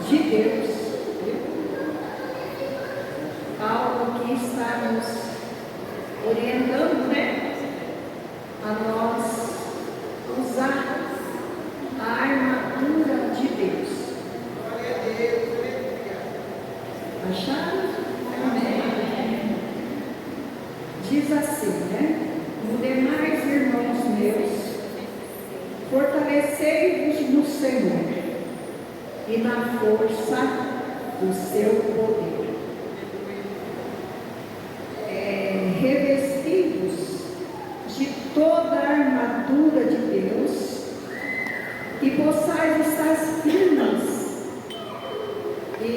de Deus. Paulo aqui está nos orientando, né, a nós usar a armadura de Deus. Acharam? Amém. Diz assim, né? No demais, irmãos meus, fortalecei-vos no Senhor e na força do seu poder. Revesti-vos de toda a armadura de Deus, que possais estar firmes e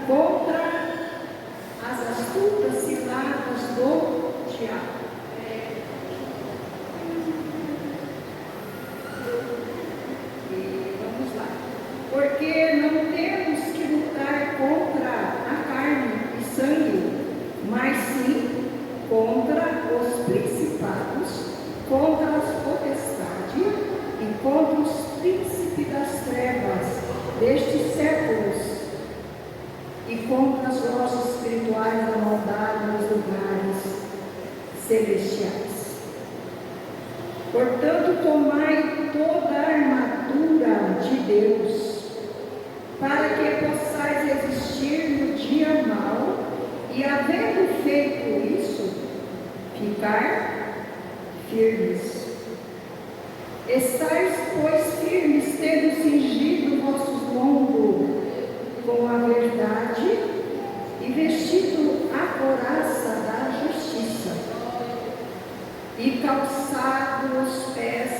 contra as astutas ciladas do diabo. E vamos lá. Porque não temos que lutar contra a carne e sangue, mas sim contra os principados, contra as potestades e contra os príncipes das trevas destes séculos, e contra as hostes espirituais da maldade nos lugares celestiais. Portanto, tomai toda a armadura de Deus, para que possais resistir no dia mau, e havendo feito isso, ficar firmes. Estais, pois, firmes, tendo cingido vossos lombos com a verdade e vestido a couraça da justiça e calçado os pés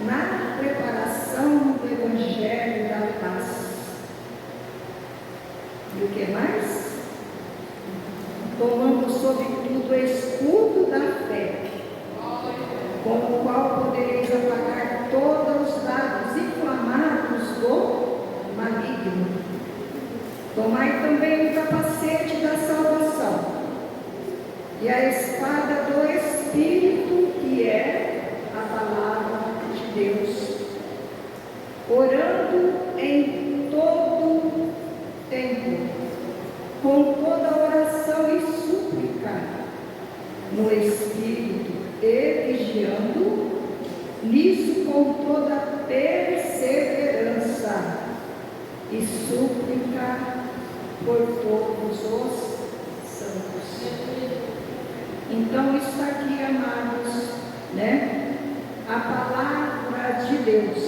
na preparação do evangelho da paz. E o que mais? Tomando sobretudo o escudo da fé, com o qual podereis apagar todos os dados inflamados do maligno. Tomai também o capacete da salvação e a espada do Espírito, que é a palavra de Deus, orando em todo tempo, com toda oração e súplica, no Espírito, e vigiando, nisso com toda perseverança e súplica por todos os santos. Então está aqui, amados, né, a palavra de Deus.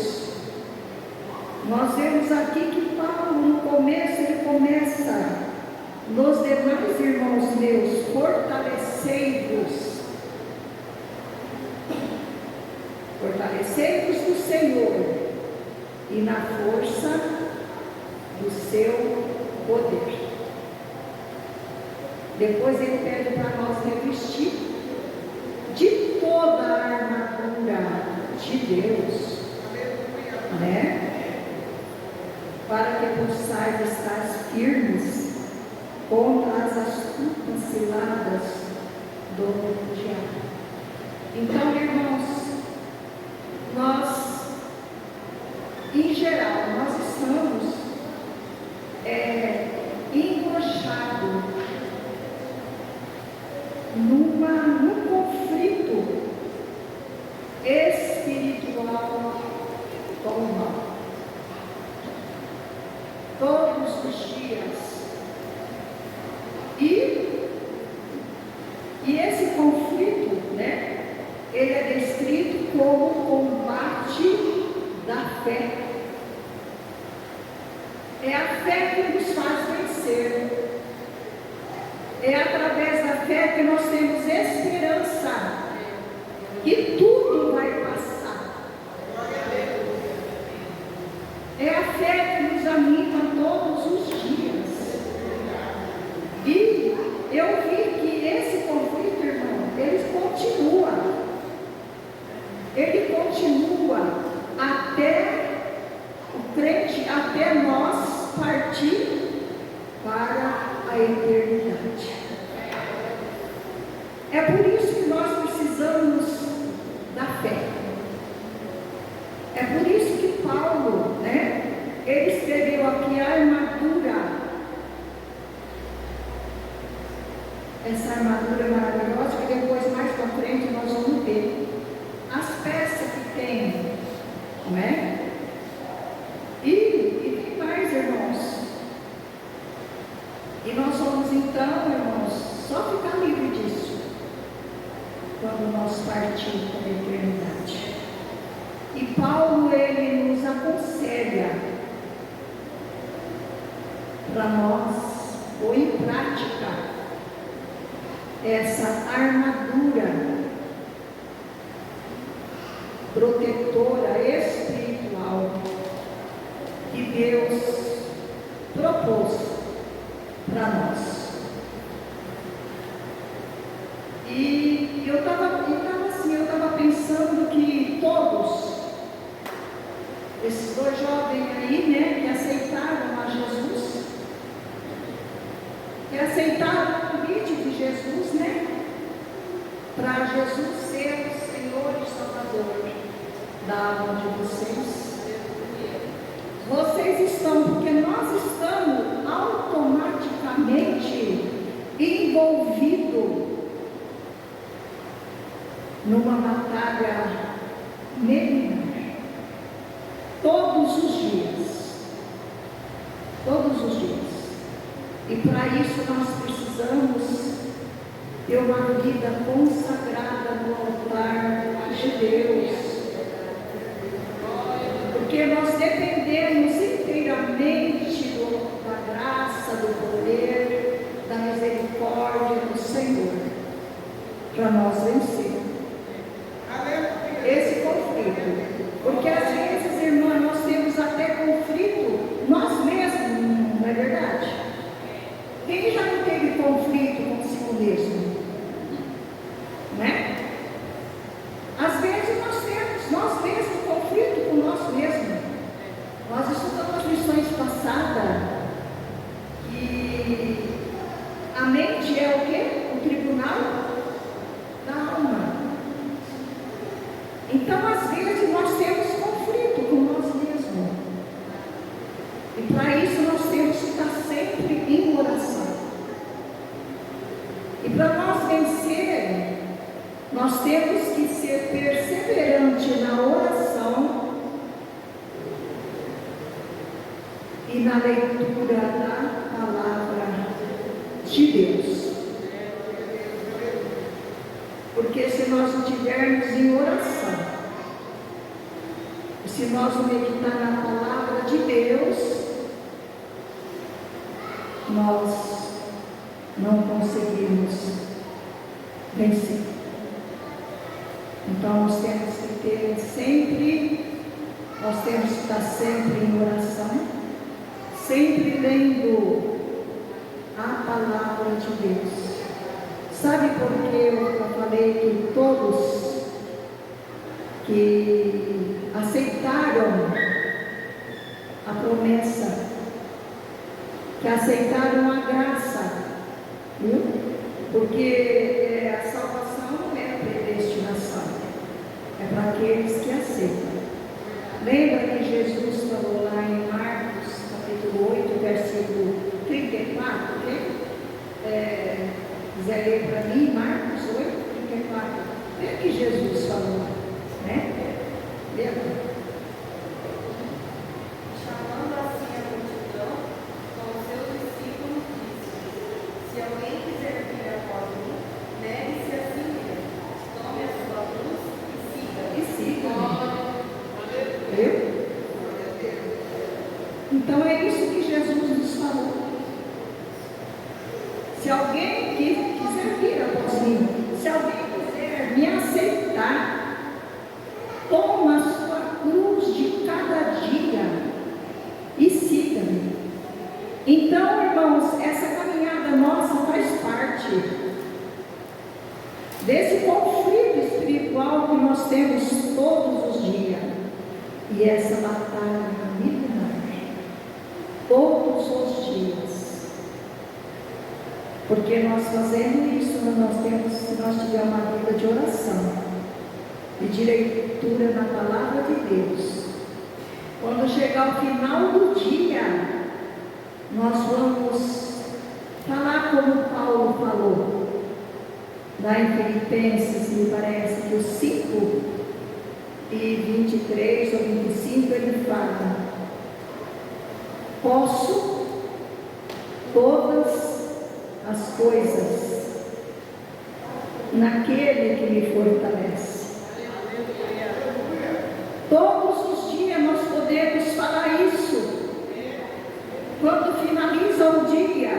Nós vemos aqui que Paulo, no começo, ele começa: nos demais, irmãos meus, fortalecei-vos. Fortalecei-vos no Senhor e na força do seu poder. Depois ele pede para nós revestir de toda a armadura de Deus, né? Para que possais estar firmes contra as astutas ciladas do diabo. Então, irmãos, nós, em geral, nós estamos enrochados num conflito espiritual com o mal. Todos os dias. E esse conflito, né, ele é descrito como o combate da fé. É a fé que nos faz vencer. É através da fé que nós temos esperança que tudo vai passar. É a fé que nos anima todos os dias. E eu vi que esse conflito, irmão, ele continua. Ele continua até o crente, até nós partir para a eternidade. É por isso que nós precisamos da fé. É por isso que Paulo, né, ele escreveu aqui a armadura maravilhosa, que depois, mais para frente, nós vamos ver as peças que tem, não é? E tem mais, irmãos. E nós vamos então, irmãos, só ficar livre disso quando nós partirmos para a eternidade. E Paulo, ele nos aconselha para nós pôr em prática essa armadura protetora espiritual que Deus propôs para nós. E eu estava pensando que todos esses dois jovens aí, né, que aceitaram a Jesus, que aceitaram o convite de Jesus, né, para Jesus ser o Senhor e Salvador da alma de vocês. Vocês estão, porque nós estamos automaticamente envolvidos numa batalha milenar, todos os dias, e para isso nós precisamos ter uma vida consagrada no altar de Deus, porque nós dependemos inteiramente da graça, do poder, da misericórdia do Senhor, para nós vencer esse conflito. Porque às vezes, irmã, nós temos até conflito nós mesmos, não é verdade? Quem já não teve conflito consigo mesmo? Né? Às vezes nós mesmos conflito com nós mesmos. Nós estudamos as lições passadas que a mente é o quê? O tribunal da alma. Então, às vezes, nós temos conflito com nós mesmos. E para isso nós temos que estar sempre em oração. E para nós vencer, nós temos que ser perseverantes na oração e na leitura da palavra de Deus. Porque se nós não estivermos em oração, se nós não meditar na palavra de Deus, nós não conseguimos vencer. Então nós temos que estar sempre em oração, sempre lendo a palavra de Deus. Sabe por que eu falei que todos que aceitaram a promessa, que aceitaram a graça, viu? Porque a salvação não é a predestinação, é para aqueles que aceitam. Lembra que Jesus falou lá em Marcos, capítulo 8, versículo 34, quiser ler para mim, Marcos 8, 34. É que Jesus falou, né? Lembra? Chamando assim a multidão, com os seus discípulos, disse: se alguém quiser vir após mim, negue-se a si mesmo, tome a sua cruz e siga. Viu? Então é isso que Jesus nos falou. Se alguém quiser vir após mim, se alguém quiser me aceitar, toma a sua cruz de cada dia e siga-me. Então, irmãos, essa caminhada nossa faz parte desse conflito espiritual que nós temos todos os dias. E essa batalha milenar, todos os dias. Porque nós fazendo isso, se nós tivermos uma vida de oração e de leitura na palavra de Deus, quando chegar o final do dia, nós vamos falar como Paulo falou: lá em Filipenses, me parece que o 5 e 23 ou 25, ele fala: posso todas as coisas naquele que me fortalece. Todos os dias nós podemos falar isso. Quando finaliza o dia,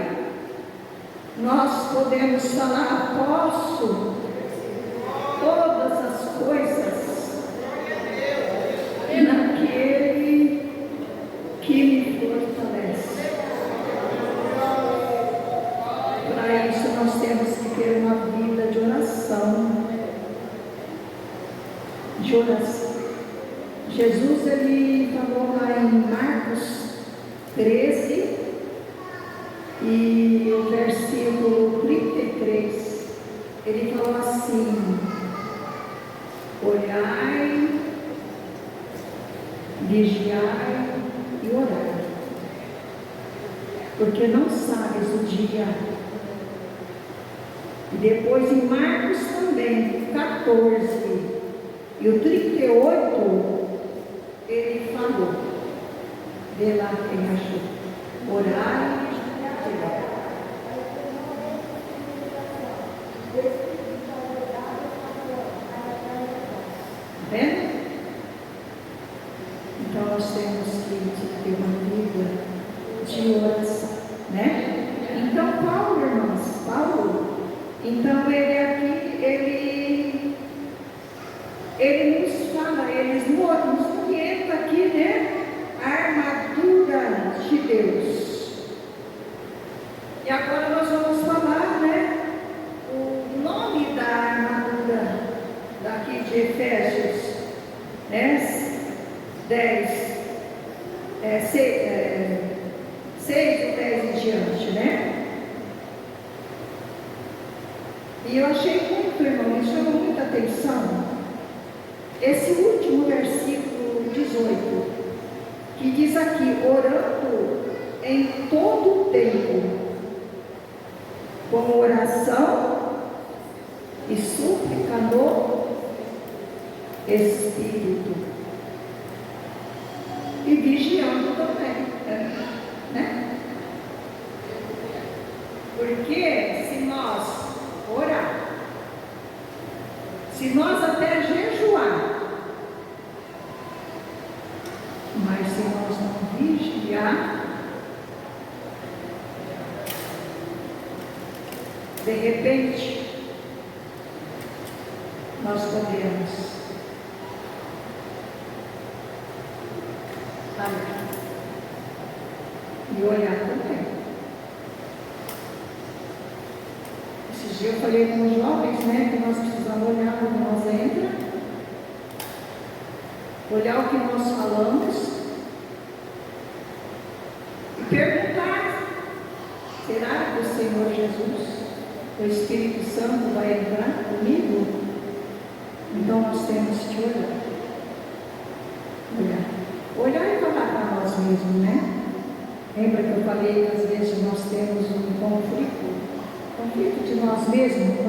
nós podemos falar: posso todas as coisas naquele que me fortalece. Para isso nós temos que ter uma vida de oração. De oração. Jesus, ele falou lá em Marcos 13 e o versículo 33, ele falou assim: olhai, vigiai e orai, porque não sabes o dia. E depois em Marcos também, 14 e o 38, ele falou, vê lá quem achou, orai e vigiai. Vendo? Então nós temos que ter uma vida de oração, né? Então Paulo, irmãos, então ele aqui, ele nos fala, ele nos orienta aqui, né? A armadura de Deus. E agora nós vamos falar, né? O nome da armadura daqui de Efésios, né? 6 e 10 em diante, né? E eu achei muito, irmão, me chamou muita atenção esse último versículo 18, que diz aqui: orando em todo o tempo, com oração e súplica no Espírito, e vigiando também, né? Porque se nós orar, se nós até jejuar, mas se nós não vigiar, de repente nós podemos parar e olhar também. Esses dias eu falei com os jovens, né, que nós precisamos olhar quando nós entramos, olhar o que nós falamos e perguntar: será que o Senhor Jesus, o Espírito Santo, vai entrar comigo? Então nós temos que olhar e falar para nós mesmos, né? Lembra que eu falei que às vezes nós temos um conflito de nós mesmos,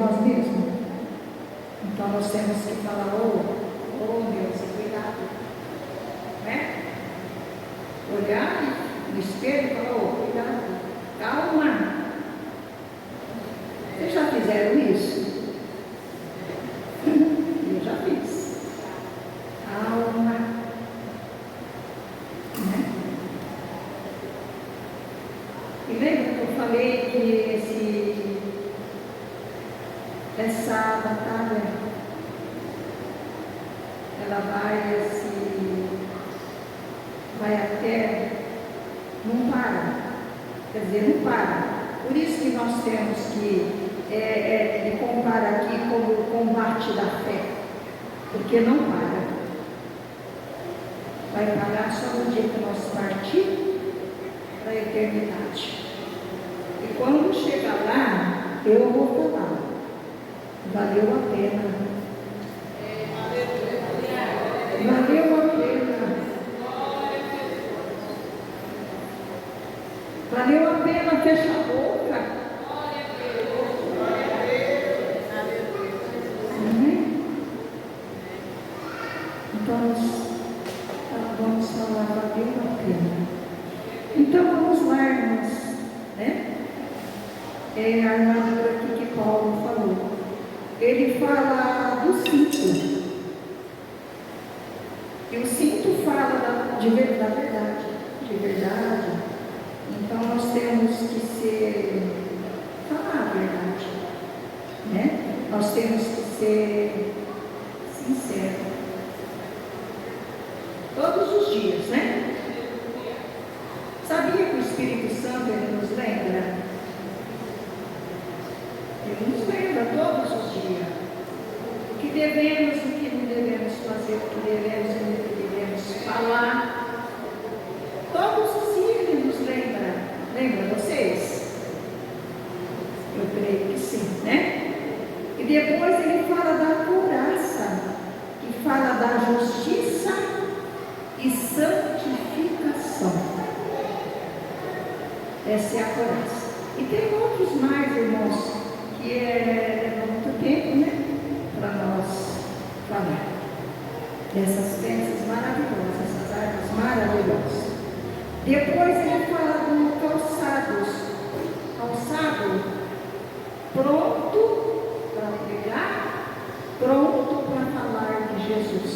Então nós temos que falar: oh Deus, cuidado, né? Olhar no espelho e falar: oh, cuidado, calma. Vocês já fizeram isso? Eu já fiz. Calma, né? E lembra que eu falei que essa batalha, ela vai até, não para, quer dizer, não para. Por isso que nós temos que ele compara aqui como o combate da fé, porque não para. Vai parar só no dia que nós partirmos para a eternidade. E quando chegar lá, eu vou falar: valeu a pena. Valeu a pena. Valeu a pena fechar a boca. pena. Então vamos lá, irmãos, né? É a armadura aqui que Paulo falou. Ele fala do cinto. E o cinto fala da verdade, de verdade. Então nós temos que falar a verdade, né? Nós temos que ser sinceros. Todos os dias, né? Sabia que o Espírito Santo, ele nos lembra? Ele nos lembra todos os dias. O que devemos, o que não devemos fazer, o que devemos e o que devemos falar. Todos os dias ele nos lembra. Lembra vocês? Eu creio que sim, né? E depois ele fala da couraça, que fala da justiça e santificação. Essa é a couraça. E tem outros mais, irmãos, que leva muito tempo, né? Para nós falar dessas peças maravilhosas, essas armas maravilhosas. Depois ele fala do calçado pronto para pregar, pronto para falar de Jesus.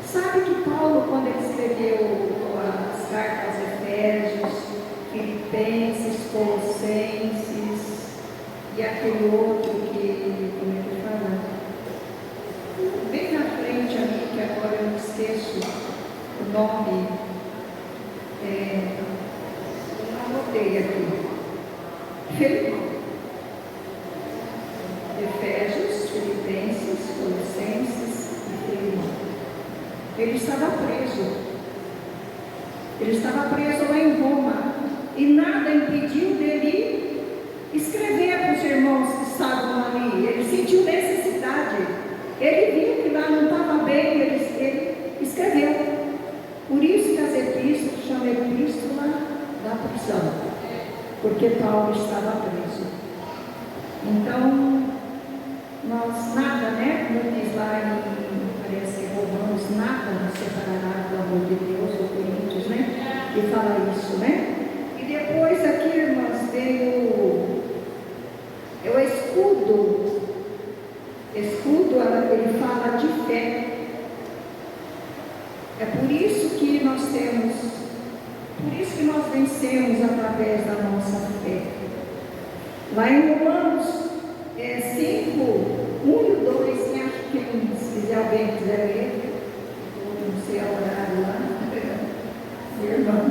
Sabe que Paulo, quando ele escreveu as cartas a Efésios, Filipenses, Colossenses e aquele outro que, como é que fala? Bem na frente ali, que agora eu esqueço o nome, anotei aqui. Efésios, Filipenses, Colossenses e Filemão. Ele estava preso. Ele estava preso lá em Roma. E nada impediu dele escrever para os irmãos que estavam ali. Ele sentiu necessidade. Ele viu que lá não estava bem, ele escreveu. Por isso que as epístolas chamam epístola da prisão. Porque Paulo estava preso. Então, nós nada, né? Como diz lá parece Romanos, nada nos separará do amor de Deus, ou Coríntios, né? Que fala isso, né? E depois aqui, irmãs, veio o escudo. Escudo, ele fala de fé. É por isso que nós temos, por isso que nós vencemos através da nossa fé. Lá em Romanos 5, 1 e 2, quem acha que se alguém quiser ler, não sei o horário lá, irmão,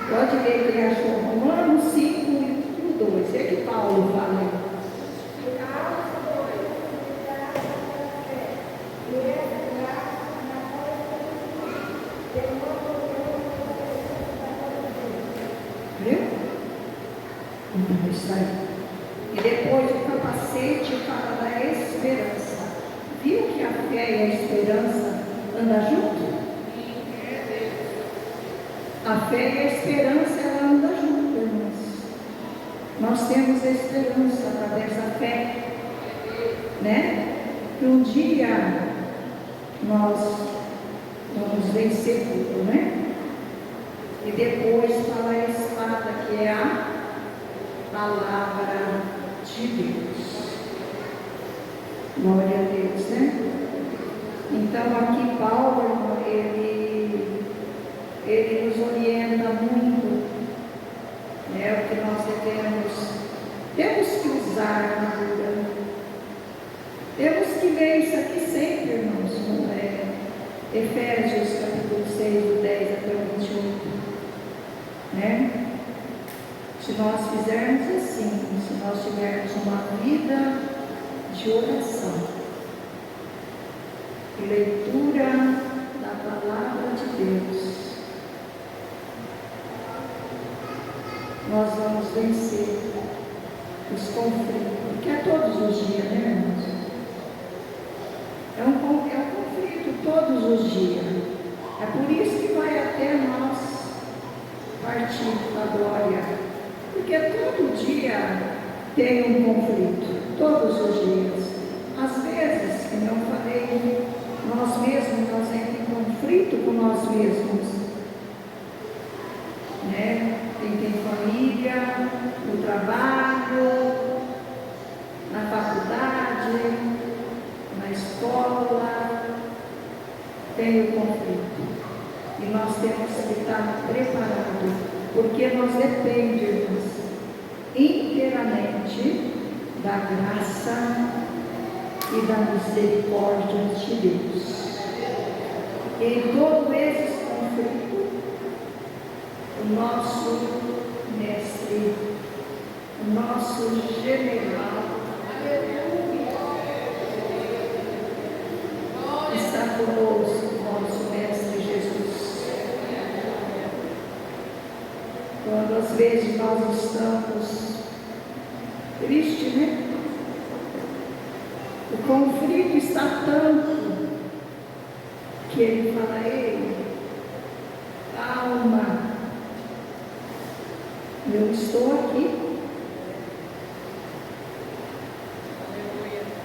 pode ler quem achou. Romanos 5 e 2, é que Paulo fala aí. E depois o capacete fala da esperança. Viu que a fé e a esperança andam junto? A fé e a esperança ela anda junto, irmãos. Nós temos a esperança através da fé, né? Que um dia nós vamos vencer tudo, né? E depois fala a espada, que é a palavra de Deus. Glória a Deus, né? Então aqui Paulo, ele nos orienta muito, né? O que nós temos que usar a armadura. Temos que ler isso aqui sempre, irmãos. Efésios capítulo 6, do 10 até o 28, né? Se nós fizermos assim, se nós tivermos uma vida de oração e leitura da palavra de Deus, nós vamos vencer os conflitos, porque é todos os dias, né, irmãos? É um conflito todos os dias. É por isso que vai até nós partir da glória. Porque todo dia tem um conflito, todos os dias. Às vezes, como eu falei, nós mesmos nós entramos em conflito conflito com nós mesmos, né? Tem família, no trabalho, na faculdade, na escola, tem o conflito. E nós temos que estar preparados, porque nós dependemos inteiramente da graça e da misericórdia de Deus. Em todo esse conflito, o nosso mestre, o nosso general, está conosco, nosso mestre Jesus. Quando às vezes nós estamos tristes, né? O conflito está tanto que ele fala: ei, calma, eu estou aqui.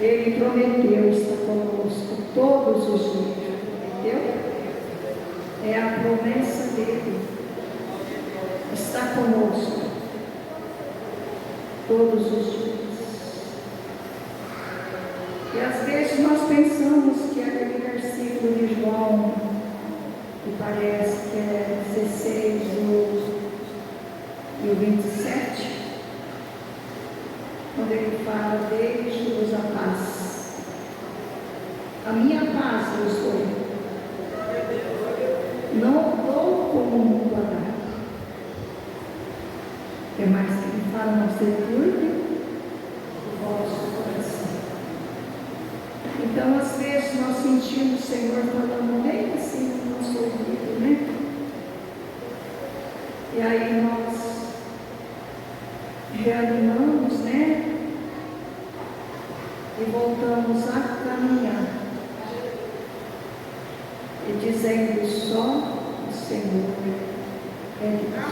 Ele prometeu estar conosco todos os dias, prometeu? É a promessa dele, está conosco todos os dias. E às vezes nós pensamos que aquele versículo de João, que parece que é 16 e o 27, quando ele fala: deixe-vos a paz, a minha paz vos dou, não dou como o mundo a dá. É mais que ele fala: não se turbe o vosso coração. Então, às vezes, nós sentimos o Senhor falando bem assim no nosso ouvido, né? E aí nós reanimamos, né? E voltamos a caminhar. E dizendo: só o Senhor é Deus.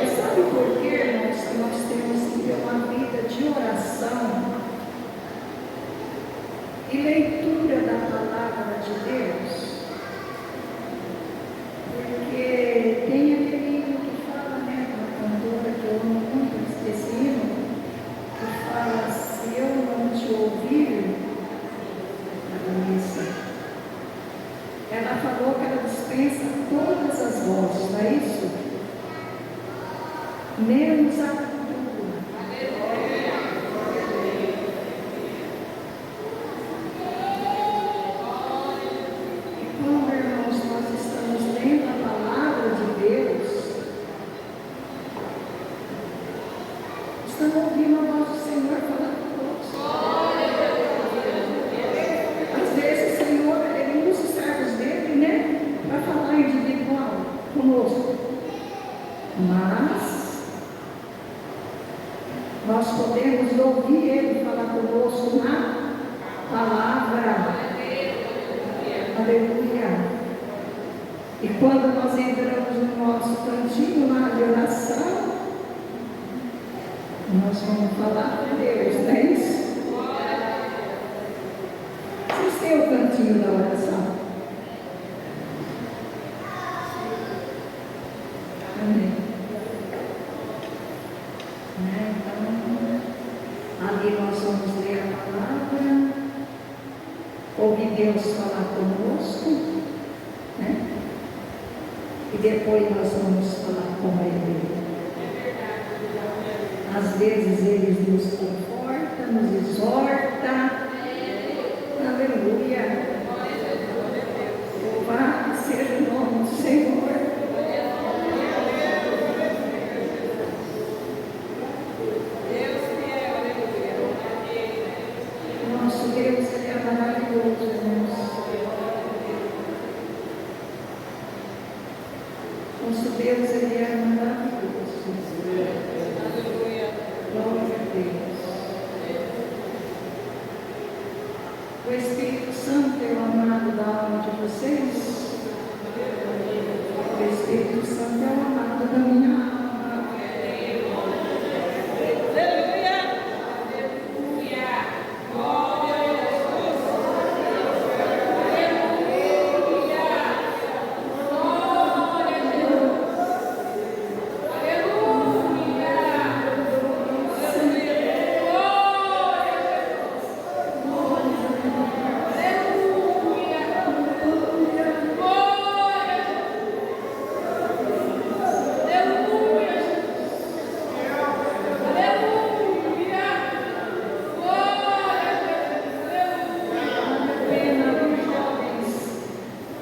E sabe por que, irmãos, que nós temos que ter uma vida de oração e leitura da palavra de Deus? Porque tem aquele hino que fala, né, uma cantora que eu amo muito, esse hino, que fala: se eu não te ouvir, a missa. Ela falou que ela dispensa todas as vozes, não é isso? Menos a tua. Mas nós podemos ouvir Ele falar conosco na palavra. Aleluia. E quando nós entramos no nosso cantinho lá de oração, nós vamos falar com Deus, não é isso? Vocês têm o cantinho da oração? Amém. Então, ali nós vamos ler a palavra, ouvir Deus falar conosco, né? E depois nós vamos falar com Ele. Às vezes Ele nos conforta, nos exorta. Aleluia. Louvado seja o nome do Senhor. Nosso Deus, Ele é maravilhoso, irmãos. Nosso Deus, Ele é maravilhoso. Glória a Deus. O Espírito Santo é o amado da alma de vocês. O Espírito Santo é o amado da minha alma.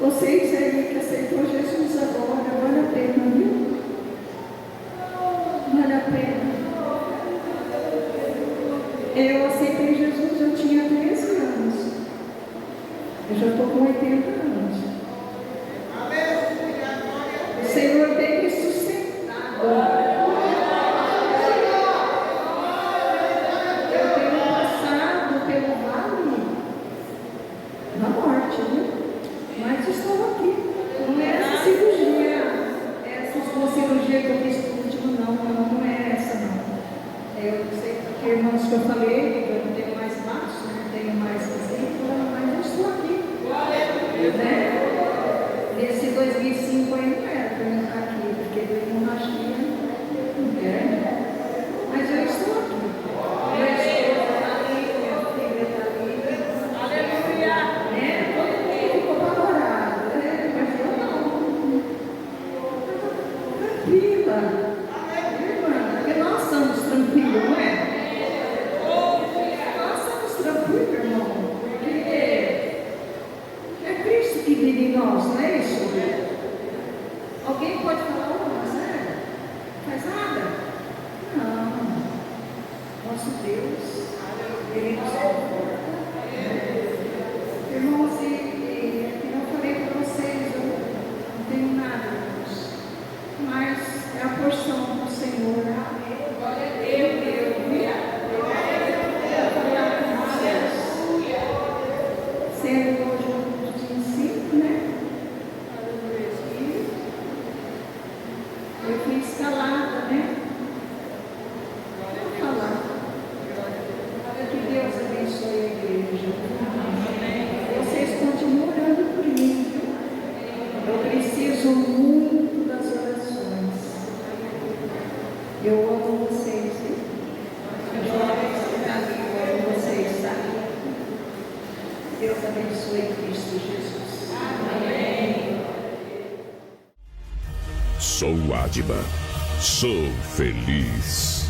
Vocês aí que aceitou Jesus agora, vale a pena, viu? Vale a pena. Eu aceitei Jesus, eu tinha 13 anos. Eu já estou com 80 anos. O Senhor tem me sustentado. Eu tenho passado pelo vale da morte, viu? Mas estou aqui. Não é essa cirurgia, essa cirurgia que eu fiz por último, não é essa, não. Eu sei que, irmãos, que eu falei, que eu não tenho mais baixo, não tenho mais vesícula, mas eu estou aqui. Né? Esse 2005 ainda não era para eu estar aqui, porque eu hemorragia, mas eu estou aqui. Minha esposa está ali, minha filha está ali. Aleluia! Todo mundo ficou apavorado, mas eu não. Tranquila. Irmã, porque nós estamos tranquilos, não é? Nós estamos tranquilos, irmão. Porque é Cristo que vive em nós, não é isso? Alguém pode falar, mas faz nada? Não. Nosso Deus, Ele nos conforta. Irmãos, e eu falei para vocês, eu não tenho nada, irmãos, mas é a porção do Senhor. Glória a Deus, falar com vocês. Sendo hoje um culto de ensino, né? Eu fui escalada, né? Vou falar. Que Deus abençoe a igreja. Vocês continuam orando por mim, viu? Eu preciso muito das orações. Eu amo vocês, viu? Eu amo vocês, sabe? Deus abençoe Cristo Jesus. Amém. Sou Adba. Sou feliz.